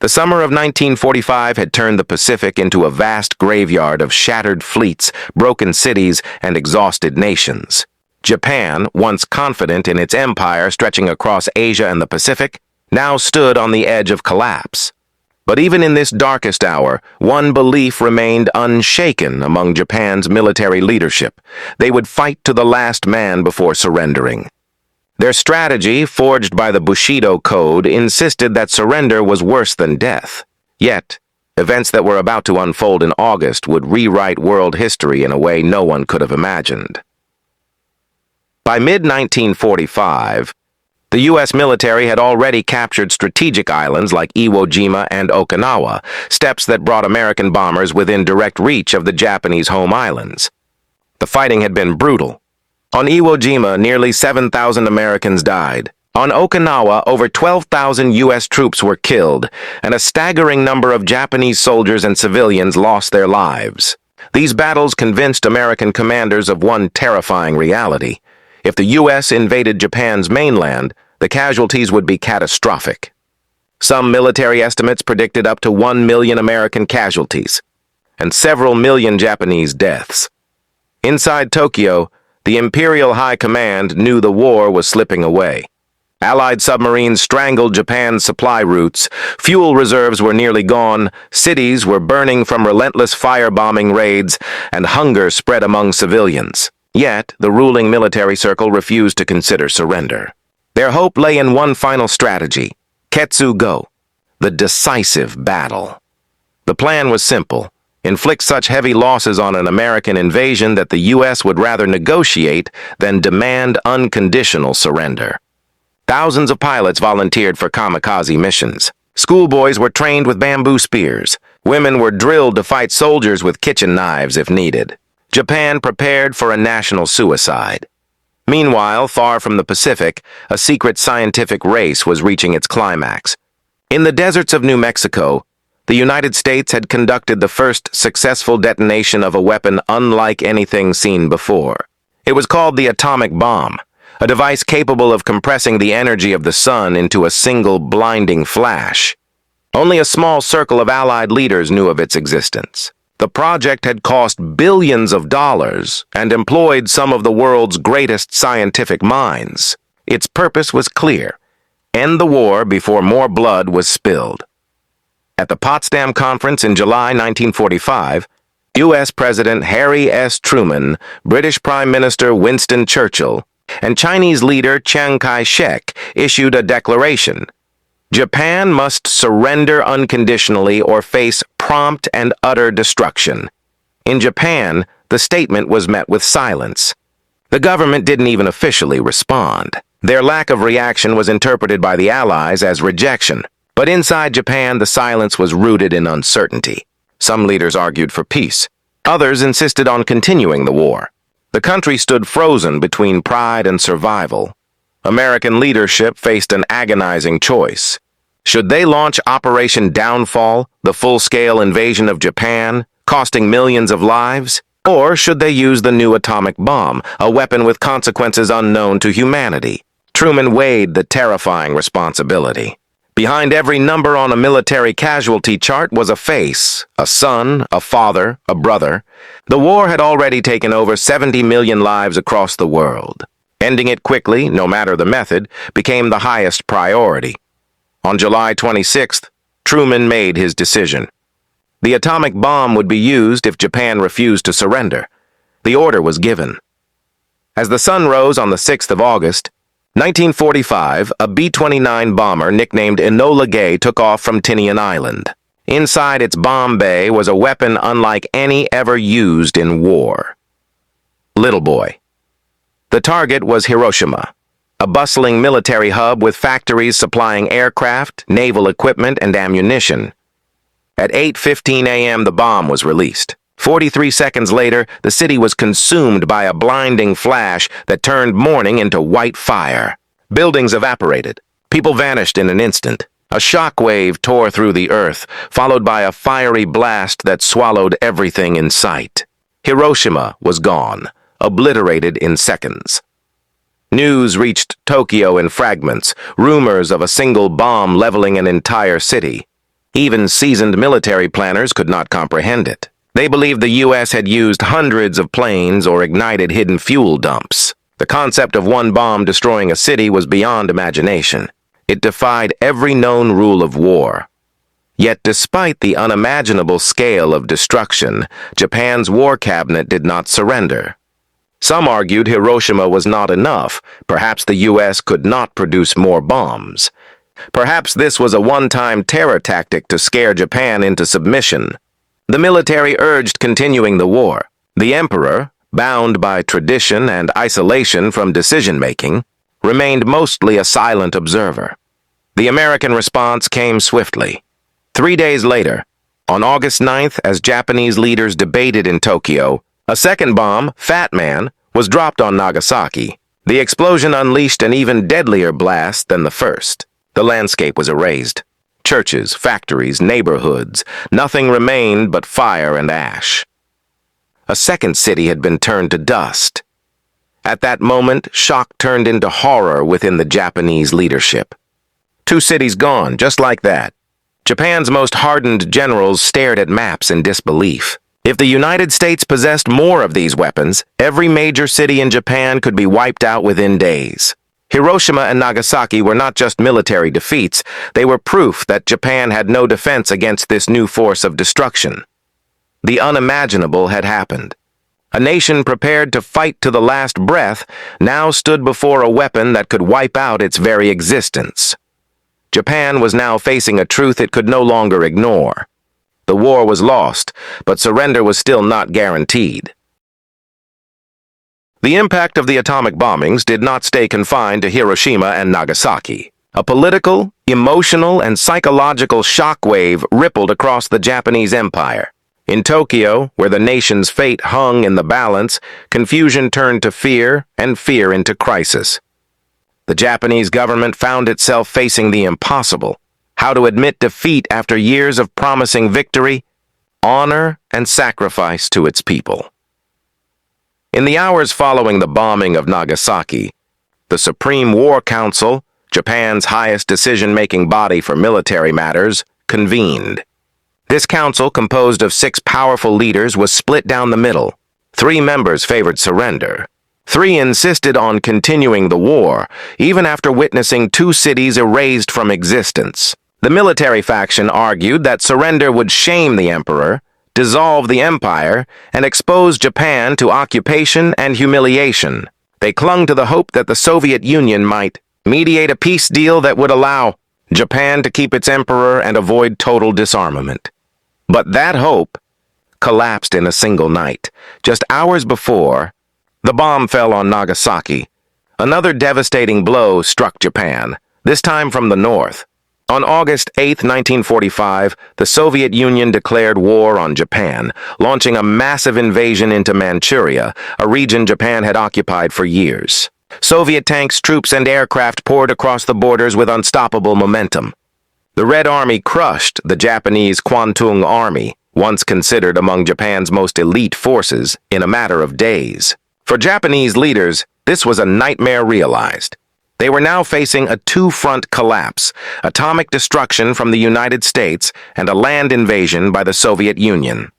The summer of 1945 had turned the Pacific into a vast graveyard of shattered fleets, broken cities, and exhausted nations. Japan, once confident in its empire stretching across Asia and the Pacific, now stood on the edge of collapse. But even in this darkest hour, one belief remained unshaken among Japan's military leadership. They would fight to the last man before surrendering. Their strategy, forged by the Bushido Code, insisted that surrender was worse than death. Yet, events that were about to unfold in August would rewrite world history in a way no one could have imagined. By mid-1945, the U.S. military had already captured strategic islands like Iwo Jima and Okinawa, steps that brought American bombers within direct reach of the Japanese home islands. The fighting had been brutal. On Iwo Jima, nearly 7,000 Americans died. On Okinawa, over 12,000 U.S. troops were killed, and a staggering number of Japanese soldiers and civilians lost their lives. These battles convinced American commanders of one terrifying reality. If the U.S. invaded Japan's mainland, the casualties would be catastrophic. Some military estimates predicted up to 1 million American casualties, and several million Japanese deaths. Inside Tokyo, the Imperial High Command knew the war was slipping away. Allied submarines strangled Japan's supply routes, fuel reserves were nearly gone, cities were burning from relentless firebombing raids, and hunger spread among civilians. Yet, the ruling military circle refused to consider surrender. Their hope lay in one final strategy, Ketsu-go, the decisive battle. The plan was simple. Inflict such heavy losses on an American invasion that the U.S. would rather negotiate than demand unconditional surrender. Thousands of pilots volunteered for kamikaze missions. Schoolboys were trained with bamboo spears. Women were drilled to fight soldiers with kitchen knives if needed. Japan prepared for a national suicide. Meanwhile, far from the Pacific, a secret scientific race was reaching its climax. In the deserts of New Mexico, the United States had conducted the first successful detonation of a weapon unlike anything seen before. It was called the atomic bomb, a device capable of compressing the energy of the sun into a single blinding flash. Only a small circle of Allied leaders knew of its existence. The project had cost billions of dollars and employed some of the world's greatest scientific minds. Its purpose was clear: end the war before more blood was spilled. At the Potsdam Conference in July 1945, U.S. President Harry S. Truman, British Prime Minister Winston Churchill, and Chinese leader Chiang Kai-shek issued a declaration. Japan must surrender unconditionally or face prompt and utter destruction. In Japan, the statement was met with silence. The government didn't even officially respond. Their lack of reaction was interpreted by the Allies as rejection. But inside Japan, the silence was rooted in uncertainty. Some leaders argued for peace. Others insisted on continuing the war. The country stood frozen between pride and survival. American leadership faced an agonizing choice. Should they launch Operation Downfall, the full-scale invasion of Japan, costing millions of lives? Or should they use the new atomic bomb, a weapon with consequences unknown to humanity? Truman weighed the terrifying responsibility. Behind every number on a military casualty chart was a face, a son, a father, a brother. The war had already taken over 70 million lives across the world. Ending it quickly, no matter the method, became the highest priority. On July 26th, Truman made his decision. The atomic bomb would be used if Japan refused to surrender. The order was given. As the sun rose on the 6th of August, 1945, a B-29 bomber nicknamed Enola Gay took off from Tinian Island. Inside its bomb bay was a weapon unlike any ever used in war. Little Boy. The target was Hiroshima, a bustling military hub with factories supplying aircraft, naval equipment, and ammunition. At 8:15 a.m., the bomb was released. 43 seconds later, the city was consumed by a blinding flash that turned morning into white fire. Buildings evaporated. People vanished in an instant. A shockwave tore through the earth, followed by a fiery blast that swallowed everything in sight. Hiroshima was gone, obliterated in seconds. News reached Tokyo in fragments, rumors of a single bomb leveling an entire city. Even seasoned military planners could not comprehend it. They believed the U.S. had used hundreds of planes or ignited hidden fuel dumps. The concept of one bomb destroying a city was beyond imagination. It defied every known rule of war. Yet despite the unimaginable scale of destruction, Japan's war cabinet did not surrender. Some argued Hiroshima was not enough. Perhaps the U.S. could not produce more bombs. Perhaps this was a one-time terror tactic to scare Japan into submission. The military urged continuing the war. The emperor, bound by tradition and isolation from decision-making, remained mostly a silent observer. The American response came swiftly. 3 days later, on August 9th, as Japanese leaders debated in Tokyo, a second bomb, Fat Man, was dropped on Nagasaki. The explosion unleashed an even deadlier blast than the first. The landscape was erased. Churches, factories, neighborhoods, nothing remained but fire and ash. A second city had been turned to dust. At that moment, shock turned into horror within the Japanese leadership. 2 cities gone, just like that. Japan's most hardened generals stared at maps in disbelief. If the United States possessed more of these weapons, every major city in Japan could be wiped out within days. Hiroshima and Nagasaki were not just military defeats, they were proof that Japan had no defense against this new force of destruction. The unimaginable had happened. A nation prepared to fight to the last breath now stood before a weapon that could wipe out its very existence. Japan was now facing a truth it could no longer ignore. The war was lost, but surrender was still not guaranteed. The impact of the atomic bombings did not stay confined to Hiroshima and Nagasaki. A political, emotional, and psychological shockwave rippled across the Japanese empire. In Tokyo, where the nation's fate hung in the balance, confusion turned to fear and fear into crisis. The Japanese government found itself facing the impossible: how to admit defeat after years of promising victory, honor, and sacrifice to its people. In the hours following the bombing of Nagasaki, the Supreme War Council, Japan's highest decision-making body for military matters, convened. This council, composed of 6 powerful leaders, was split down the middle. 3 members favored surrender. 3 insisted on continuing the war, even after witnessing 2 cities erased from existence. The military faction argued that surrender would shame the emperor, dissolve the empire, and expose Japan to occupation and humiliation. They clung to the hope that the Soviet Union might mediate a peace deal that would allow Japan to keep its emperor and avoid total disarmament. But that hope collapsed in a single night. Just hours before, the bomb fell on Nagasaki. Another devastating blow struck Japan, this time from the north. On August 8, 1945, the Soviet Union declared war on Japan, launching a massive invasion into Manchuria, a region Japan had occupied for years. Soviet tanks, troops, and aircraft poured across the borders with unstoppable momentum. The Red Army crushed the Japanese Kwantung Army, once considered among Japan's most elite forces, in a matter of days. For Japanese leaders, this was a nightmare realized. They were now facing a 2-front collapse: atomic destruction from the United States and a land invasion by the Soviet Union.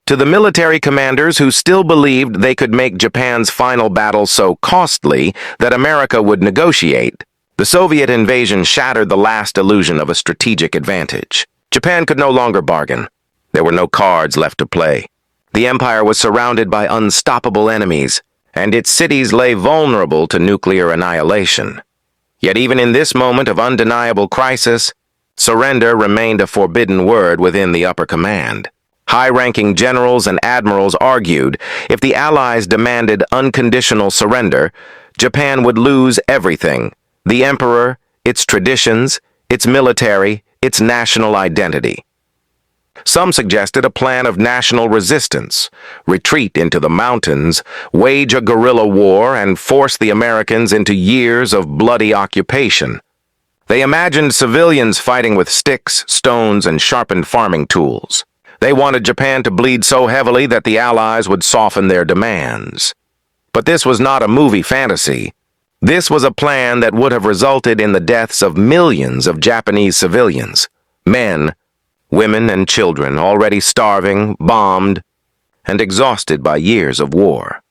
To the military commanders who still believed they could make Japan's final battle so costly that America would negotiate, the Soviet invasion shattered the last illusion of a strategic advantage. Japan could no longer bargain. There were no cards left to play. The empire was surrounded by unstoppable enemies, and its cities lay vulnerable to nuclear annihilation. Yet even in this moment of undeniable crisis, surrender remained a forbidden word within the upper command. High-ranking generals and admirals argued if the Allies demanded unconditional surrender, Japan would lose everything: the emperor, its traditions, its military, its national identity. Some suggested a plan of national resistance: retreat into the mountains, wage a guerrilla war, and force the Americans into years of bloody occupation. They imagined civilians fighting with sticks, stones, and sharpened farming tools. They wanted Japan to bleed so heavily that the Allies would soften their demands. But this was not a movie fantasy. This was a plan that would have resulted in the deaths of millions of Japanese civilians, men, women and children already starving, bombed, and exhausted by years of war.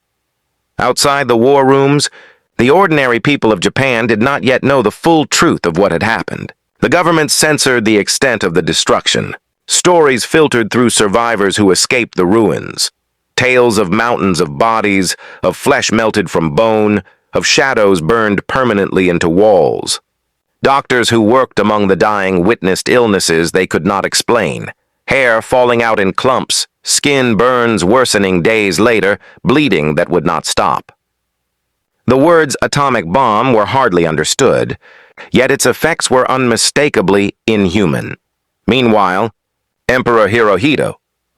Outside the war rooms, the ordinary people of Japan did not yet know the full truth of what had happened. The government censored the extent of the destruction. Stories filtered through survivors who escaped the ruins. Tales of mountains of bodies, of flesh melted from bone, of shadows burned permanently into walls. Doctors who worked among the dying witnessed illnesses they could not explain. Hair falling out in clumps, skin burns worsening days later, bleeding that would not stop. The words atomic bomb were hardly understood, yet its effects were unmistakably inhuman. Meanwhile, Emperor Hirohito,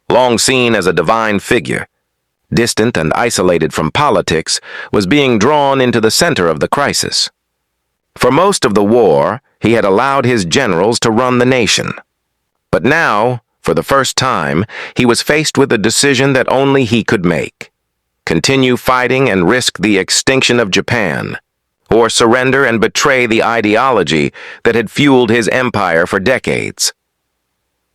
long seen as a divine figure, distant and isolated from politics, was being drawn into the center of the crisis. For most of the war, he had allowed his generals to run the nation. But now, for the first time, he was faced with a decision that only he could make. Continue fighting and risk the extinction of Japan, or surrender and betray the ideology that had fueled his empire for decades.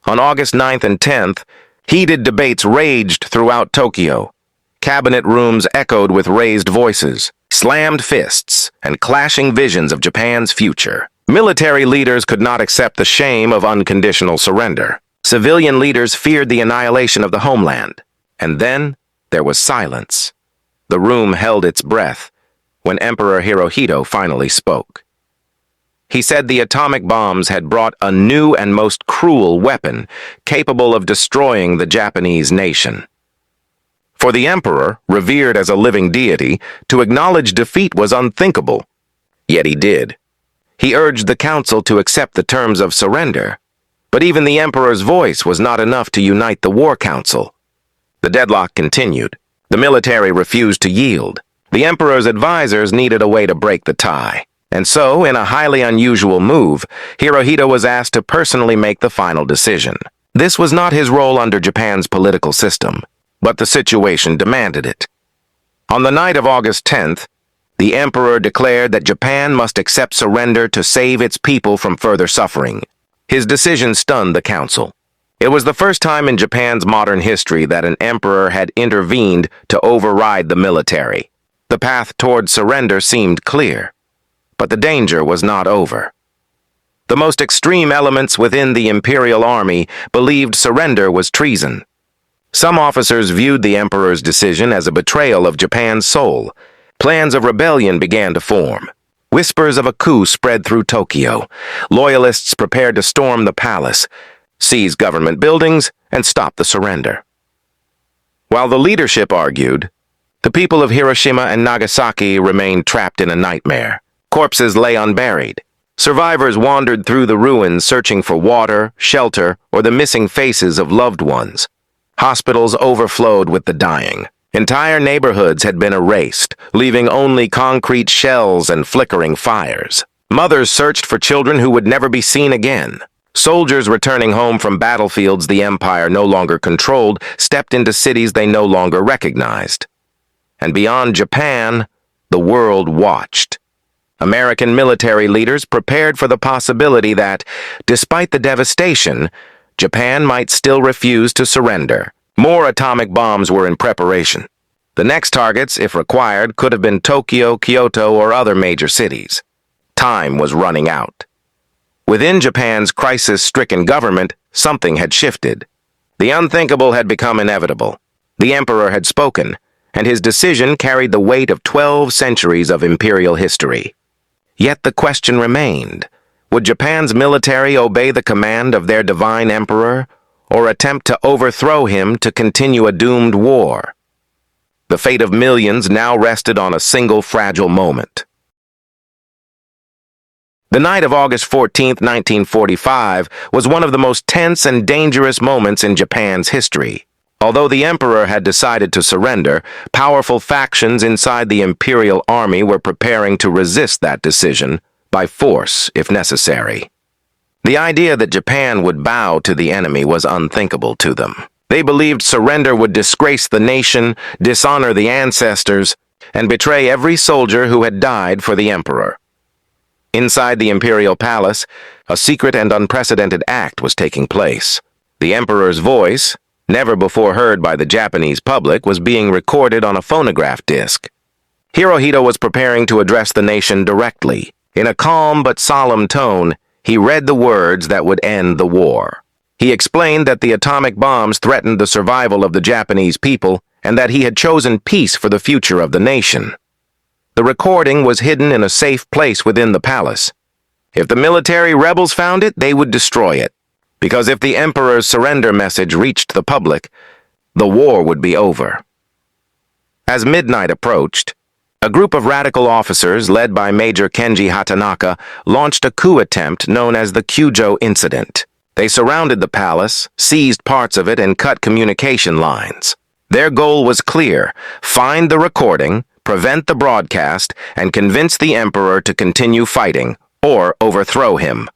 On August 9th and 10th, heated debates raged throughout Tokyo. Cabinet rooms echoed with raised voices, slammed fists, and clashing visions of Japan's future. Military leaders could not accept the shame of unconditional surrender. Civilian leaders feared the annihilation of the homeland. And then there was silence. The room held its breath when Emperor Hirohito finally spoke. He said the atomic bombs had brought a new and most cruel weapon capable of destroying the Japanese nation. For the emperor, revered as a living deity, to acknowledge defeat was unthinkable. Yet he did. He urged the council to accept the terms of surrender. But even the emperor's voice was not enough to unite the war council. The deadlock continued. The military refused to yield. The emperor's advisors needed a way to break the tie. And so, in a highly unusual move, Hirohito was asked to personally make the final decision. This was not his role under Japan's political system, but the situation demanded it. On the night of August 10th, the emperor declared that Japan must accept surrender to save its people from further suffering. His decision stunned the council. It was the first time in Japan's modern history that an emperor had intervened to override the military. The path toward surrender seemed clear, but the danger was not over. The most extreme elements within the Imperial Army believed surrender was treason. Some officers viewed the emperor's decision as a betrayal of Japan's soul. Plans of rebellion began to form. Whispers of a coup spread through Tokyo. Loyalists prepared to storm the palace, seize government buildings, and stop the surrender. While the leadership argued, the people of Hiroshima and Nagasaki remained trapped in a nightmare. Corpses lay unburied. Survivors wandered through the ruins searching for water, shelter, or the missing faces of loved ones. Hospitals overflowed with the dying. Entire neighborhoods had been erased, leaving only concrete shells and flickering fires. Mothers searched for children who would never be seen again. Soldiers returning home from battlefields the empire no longer controlled stepped into cities they no longer recognized. And beyond Japan, the world watched. American military leaders prepared for the possibility that, despite the devastation, Japan might still refuse to surrender. More atomic bombs were in preparation. The next targets, if required, could have been Tokyo, Kyoto, or other major cities. Time was running out. Within Japan's crisis-stricken government, something had shifted. The unthinkable had become inevitable. The emperor had spoken, and his decision carried the weight of 12 centuries of imperial history. Yet the question remained, would Japan's military obey the command of their divine emperor, or attempt to overthrow him to continue a doomed war? The fate of millions now rested on a single fragile moment. The night of August 14, 1945, was one of the most tense and dangerous moments in Japan's history. Although the emperor had decided to surrender, powerful factions inside the imperial army were preparing to resist that decision, by force if necessary. The idea that Japan would bow to the enemy was unthinkable to them. They believed surrender would disgrace the nation, dishonor the ancestors, and betray every soldier who had died for the emperor. Inside the imperial palace, a secret and unprecedented act was taking place. The emperor's voice, never before heard by the Japanese public, was being recorded on a phonograph disc. Hirohito was preparing to address the nation directly. In a calm but solemn tone, he read the words that would end the war. He explained that the atomic bombs threatened the survival of the Japanese people and that he had chosen peace for the future of the nation. The recording was hidden in a safe place within the palace. If the military rebels found it, they would destroy it, because if the emperor's surrender message reached the public, the war would be over. As midnight approached, a group of radical officers led by Major Kenji Hatanaka launched a coup attempt known as the Kyujo Incident. They surrounded the palace, seized parts of it, and cut communication lines. Their goal was clear: find the recording, prevent the broadcast, and convince the emperor to continue fighting, or overthrow him.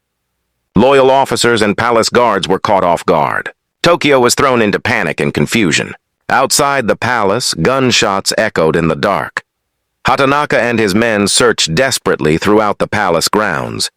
Loyal officers and palace guards were caught off guard. Tokyo was thrown into panic and confusion. Outside the palace, gunshots echoed in the dark. Hatanaka and his men searched desperately throughout the palace grounds.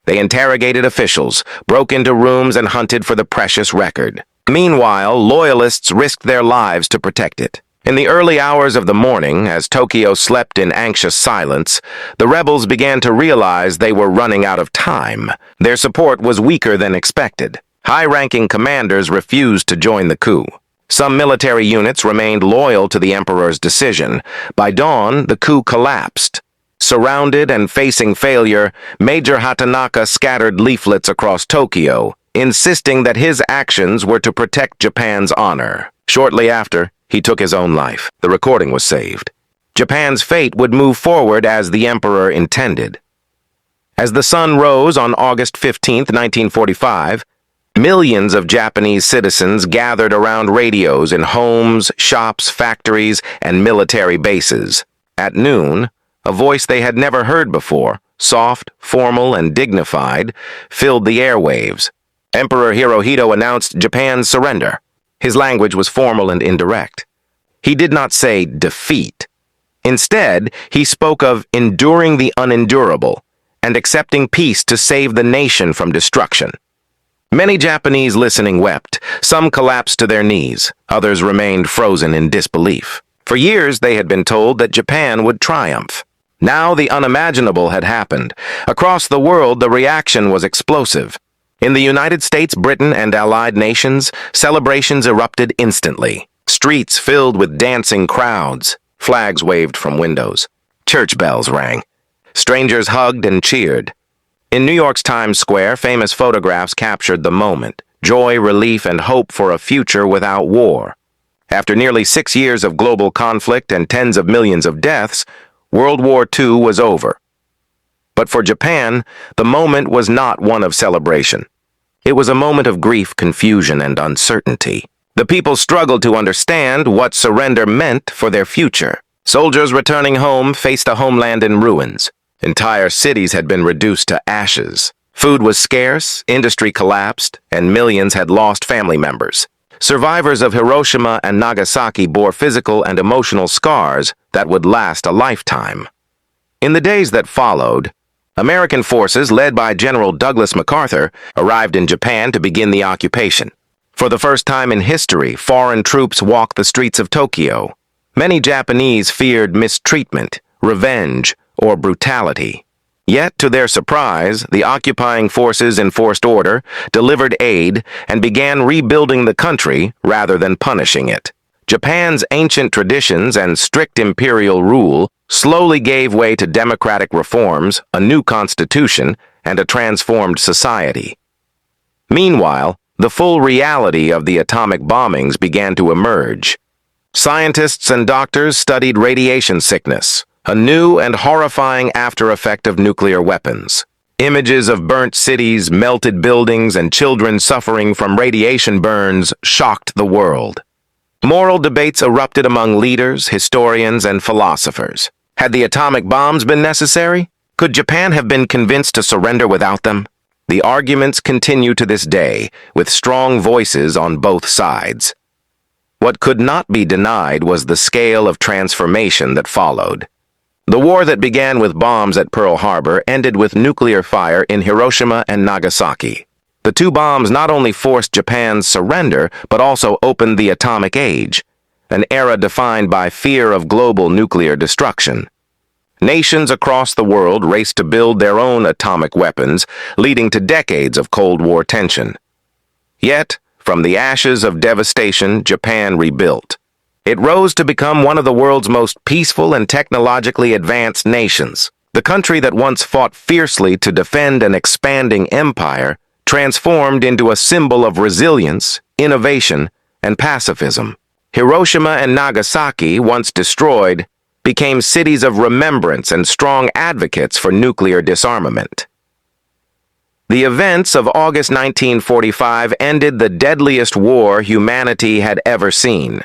They interrogated officials, broke into rooms, and hunted for the precious record. Meanwhile, loyalists risked their lives to protect it. In the early hours of the morning, as Tokyo slept in anxious silence, the rebels began to realize they were running out of time. Their support was weaker than expected. High-ranking commanders refused to join the coup. Some military units remained loyal to the emperor's decision. By dawn, the coup collapsed. Surrounded and facing failure, Major Hatanaka scattered leaflets across Tokyo, insisting that his actions were to protect Japan's honor. Shortly after, he took his own life. The recording was saved. Japan's fate would move forward as the emperor intended. As the sun rose on August 15, 1945, millions of Japanese citizens gathered around radios in homes, shops, factories, and military bases. At noon, a voice they had never heard before, soft, formal, and dignified, filled the airwaves. Emperor Hirohito announced Japan's surrender. His language was formal and indirect. He did not say defeat. Instead, he spoke of enduring the unendurable and accepting peace to save the nation from destruction. Many Japanese listening wept. Some collapsed to their knees. Others remained frozen in disbelief. For years, they had been told that Japan would triumph. Now the unimaginable had happened. Across the world, the reaction was explosive. In the United States, Britain, and allied nations, celebrations erupted instantly. Streets filled with dancing crowds. Flags waved from windows. Church bells rang. Strangers hugged and cheered. In New York's Times Square, famous photographs captured the moment. Joy, relief, and hope for a future without war. After nearly 6 years of global conflict and tens of millions of deaths, World War II was over. But for Japan, the moment was not one of celebration. It was a moment of grief, confusion, and uncertainty. The people struggled to understand what surrender meant for their future. Soldiers returning home faced a homeland in ruins. Entire cities had been reduced to ashes. Food was scarce, industry collapsed, and millions had lost family members. Survivors of Hiroshima and Nagasaki bore physical and emotional scars that would last a lifetime. In the days that followed, American forces led by General Douglas MacArthur arrived in Japan to begin the occupation. For the first time in history, foreign troops walked the streets of Tokyo. Many Japanese feared mistreatment, revenge, or brutality. Yet, to their surprise, the occupying forces enforced order, delivered aid, and began rebuilding the country rather than punishing it. Japan's ancient traditions and strict imperial rule slowly gave way to democratic reforms, a new constitution, and a transformed society. Meanwhile, the full reality of the atomic bombings began to emerge. Scientists and doctors studied radiation sickness, a new and horrifying after-effect of nuclear weapons. Images of burnt cities, melted buildings, and children suffering from radiation burns shocked the world. Moral debates erupted among leaders, historians, and philosophers. Had the atomic bombs been necessary? Could Japan have been convinced to surrender without them? The arguments continue to this day, with strong voices on both sides. What could not be denied was the scale of transformation that followed. The war that began with bombs at Pearl Harbor ended with nuclear fire in Hiroshima and Nagasaki. The two bombs not only forced Japan's surrender, but also opened the atomic age, an era defined by fear of global nuclear destruction. Nations across the world raced to build their own atomic weapons, leading to decades of Cold War tension. Yet, from the ashes of devastation, Japan rebuilt. It rose to become one of the world's most peaceful and technologically advanced nations. The country that once fought fiercely to defend an expanding empire transformed into a symbol of resilience, innovation, and pacifism. Hiroshima and Nagasaki, once destroyed, became cities of remembrance and strong advocates for nuclear disarmament. The events of August 1945 ended the deadliest war humanity had ever seen.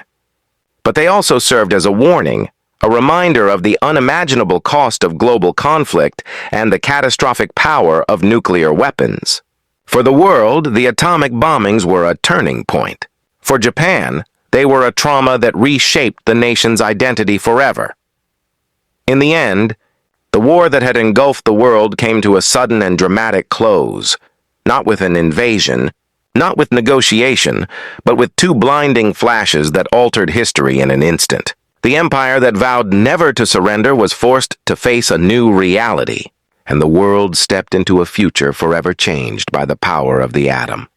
But they also served as a warning, a reminder of the unimaginable cost of global conflict and the catastrophic power of nuclear weapons. For the world, the atomic bombings were a turning point. For Japan, they were a trauma that reshaped the nation's identity forever. In the end, the war that had engulfed the world came to a sudden and dramatic close, not with an invasion, not with negotiation, but with two blinding flashes that altered history in an instant. The empire that vowed never to surrender was forced to face a new reality, and the world stepped into a future forever changed by the power of the atom.